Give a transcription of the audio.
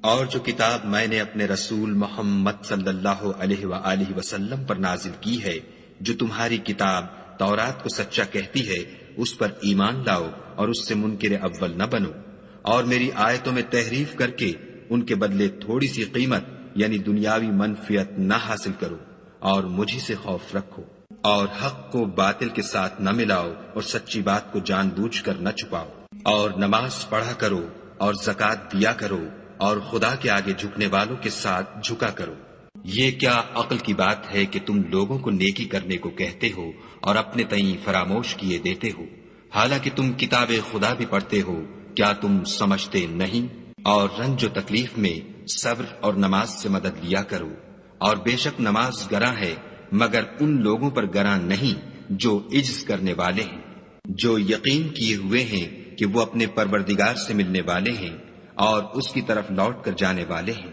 اور جو کتاب میں نے اپنے رسول محمد صلی اللہ علیہ وآلہ وسلم پر نازل کی ہے، جو تمہاری کتاب تورات کو سچا کہتی ہے، اس پر ایمان لاؤ اور اس سے منکر اول نہ بنو، اور میری آیتوں میں تحریف کر کے ان کے بدلے تھوڑی سی قیمت یعنی دنیاوی منفعت نہ حاصل کرو، اور مجھے سے خوف رکھو، اور حق کو باطل کے ساتھ نہ ملاؤ، اور سچی بات کو جان بوجھ کر نہ چھپاؤ، اور نماز پڑھا کرو اور زکوٰۃ دیا کرو، اور خدا کے آگے جھکنے والوں کے ساتھ جھکا کرو۔ یہ کیا عقل کی بات ہے کہ تم لوگوں کو نیکی کرنے کو کہتے ہو اور اپنے تئیں فراموش کیے دیتے ہو، حالانکہ تم کتاب خدا بھی پڑھتے ہو، کیا تم سمجھتے نہیں؟ اور رنج و تکلیف میں صبر اور نماز سے مدد لیا کرو، اور بے شک نماز گراں ہے مگر ان لوگوں پر گراں نہیں جو عجز کرنے والے ہیں، جو یقین کیے ہوئے ہیں کہ وہ اپنے پروردگار سے ملنے والے ہیں اور اس کی طرف لوٹ کر جانے والے ہیں۔